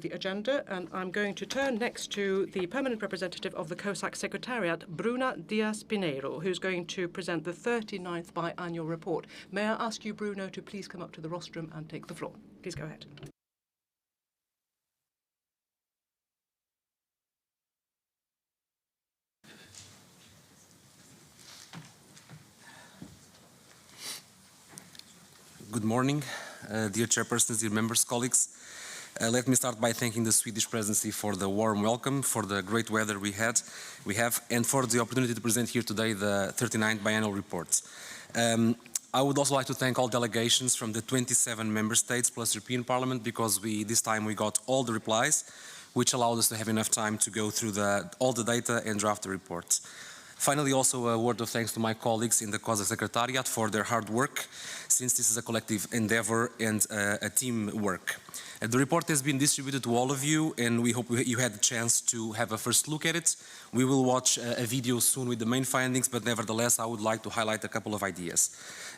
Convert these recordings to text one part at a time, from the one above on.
The agenda, and I'm going to turn next to the permanent representative of the COSAC Secretariat, Bruna Diaz-Pinheiro, who's going to present the 39th Bi-annual report. May I ask you, Bruno, to please come up to the rostrum and take the floor. Please go ahead. Good morning, dear chairpersons, dear members, colleagues. Let me start by thanking the Swedish presidency for the warm welcome, for the great weather we have, and for the opportunity to present here today the 39th biannual report. I would also like to thank all delegations from the 27 member states plus European Parliament, because this time we got all the replies, which allowed us to have enough time to go through all the data and draft the report. Finally, also a word of thanks to my colleagues in the COSAC Secretariat for their hard work, since this is a collective endeavor and a team work. The report has been distributed to all of you, and we hope you had the chance to have a first look at it. We will watch a video soon with the main findings, but nevertheless, I would like to highlight a couple of ideas.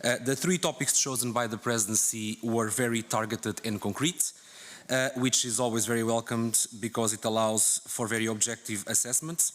The three topics chosen by the presidency were very targeted and concrete, which is always very welcomed because it allows for very objective assessments.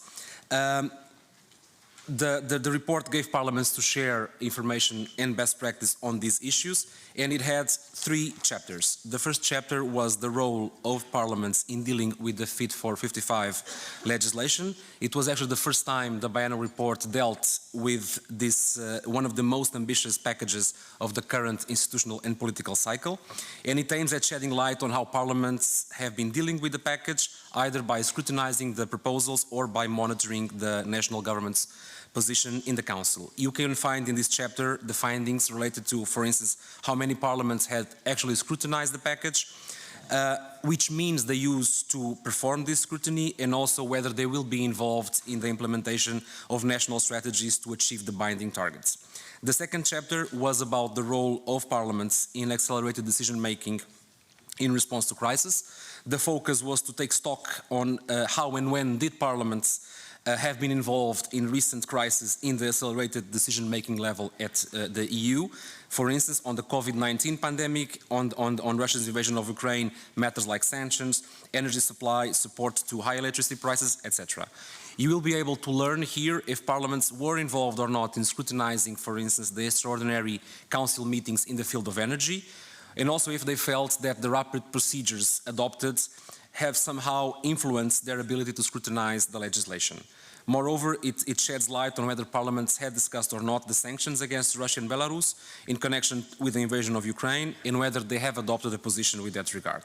The report gave parliaments to share information and best practice on these issues, and it had three chapters. The first chapter was the role of parliaments in dealing with the Fit for 55 legislation. It was actually the first time the biannual report dealt with this, one of the most ambitious packages of the current institutional and political cycle, and it aims at shedding light on how parliaments have been dealing with the package, either by scrutinizing the proposals or by monitoring the national government's position in the Council. You can find in this chapter the findings related to, for instance, how many parliaments had actually scrutinized the package, which means they used to perform this scrutiny, and also whether they will be involved in the implementation of national strategies to achieve the binding targets. The second chapter was about the role of parliaments in accelerated decision-making in response to crisis. The focus was to take stock on how and when did parliaments have been involved in recent crises in the accelerated decision-making level at the EU. For instance, on the COVID-19 pandemic, on Russia's invasion of Ukraine, matters like sanctions, energy supply, support to high electricity prices, etc. You will be able to learn here if parliaments were involved or not in scrutinizing, for instance, the extraordinary council meetings in the field of energy, and also if they felt that the rapid procedures adopted have somehow influenced their ability to scrutinize the legislation. Moreover, it sheds light on whether parliaments had discussed or not the sanctions against Russia and Belarus in connection with the invasion of Ukraine, and whether they have adopted a position with that regard.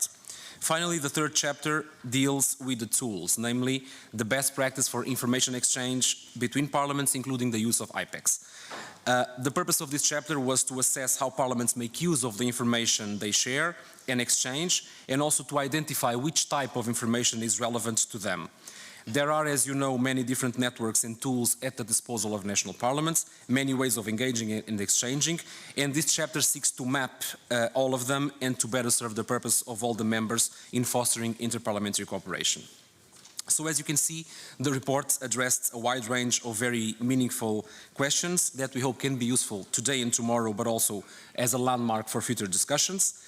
Finally, the third chapter deals with the tools, namely the best practice for information exchange between parliaments, including the use of IPEX. The purpose of this chapter was to assess how parliaments make use of the information they share and exchange, and also to identify which type of information is relevant to them. There are, as you know, many different networks and tools at the disposal of national parliaments, many ways of engaging and exchanging, and this chapter seeks to map all of them and to better serve the purpose of all the members in fostering interparliamentary cooperation. So as you can see, the report addressed a wide range of very meaningful questions that we hope can be useful today and tomorrow, but also as a landmark for future discussions.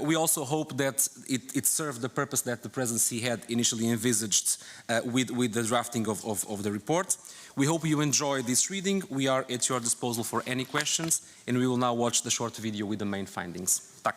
We also hope that it served the purpose that the presidency had initially envisaged with the drafting of the report. We hope you enjoy this reading. We are at your disposal for any questions, and we will now watch the short video with the main findings. Tack.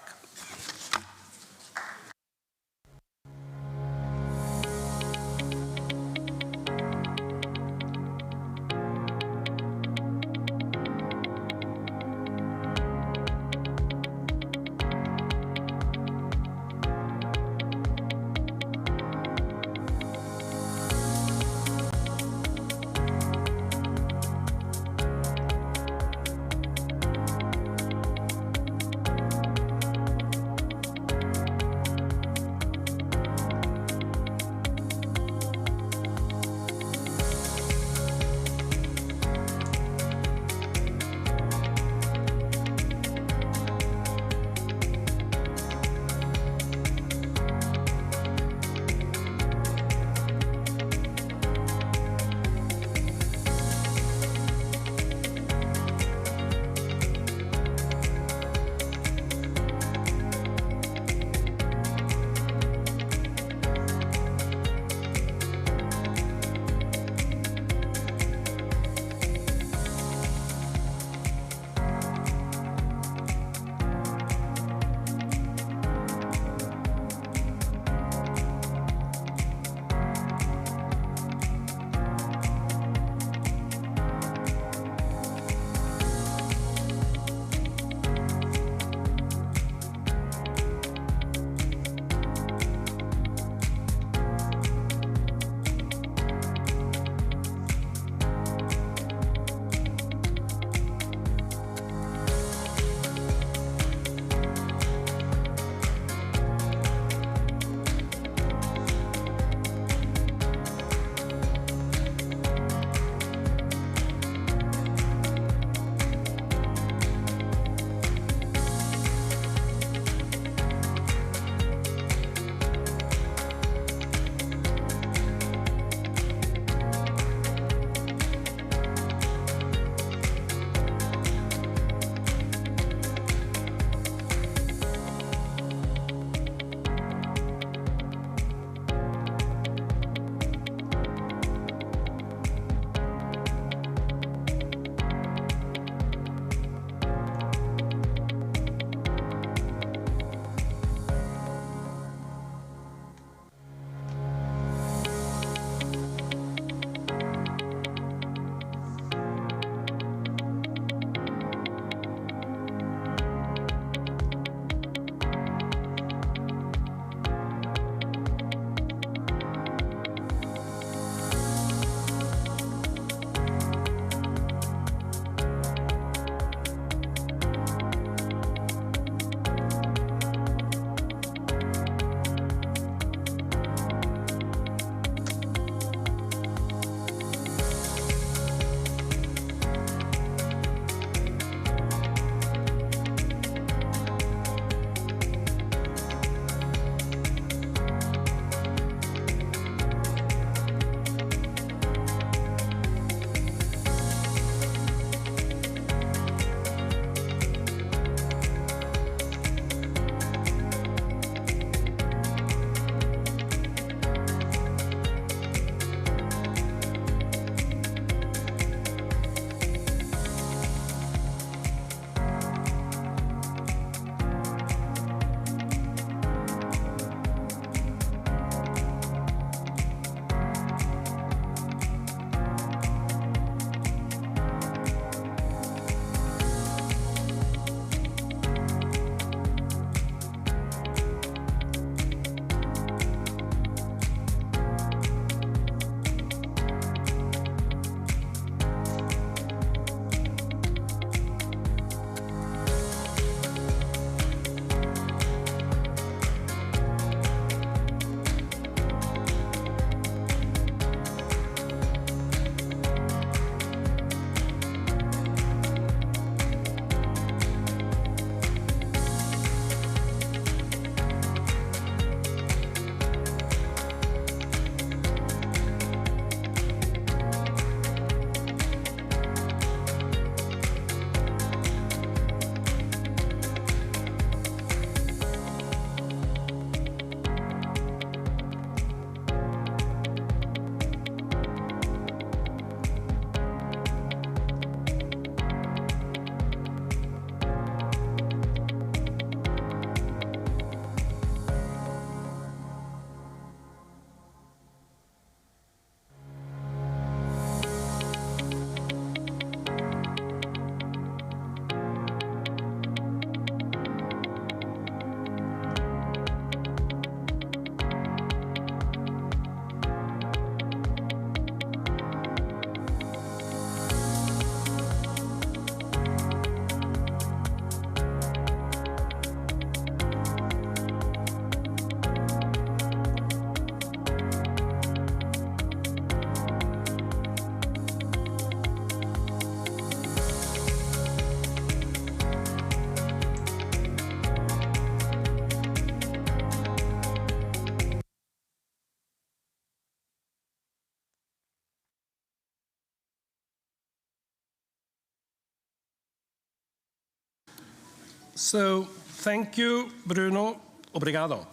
So, thank you, Bruno. Obrigado.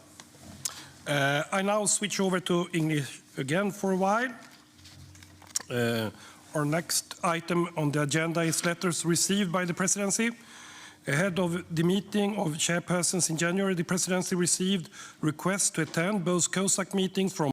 I now switch over to English again for a while. Our next item on the agenda is letters received by the Presidency. Ahead of the meeting of chairpersons in January, the Presidency received requests to attend both COSAC meetings from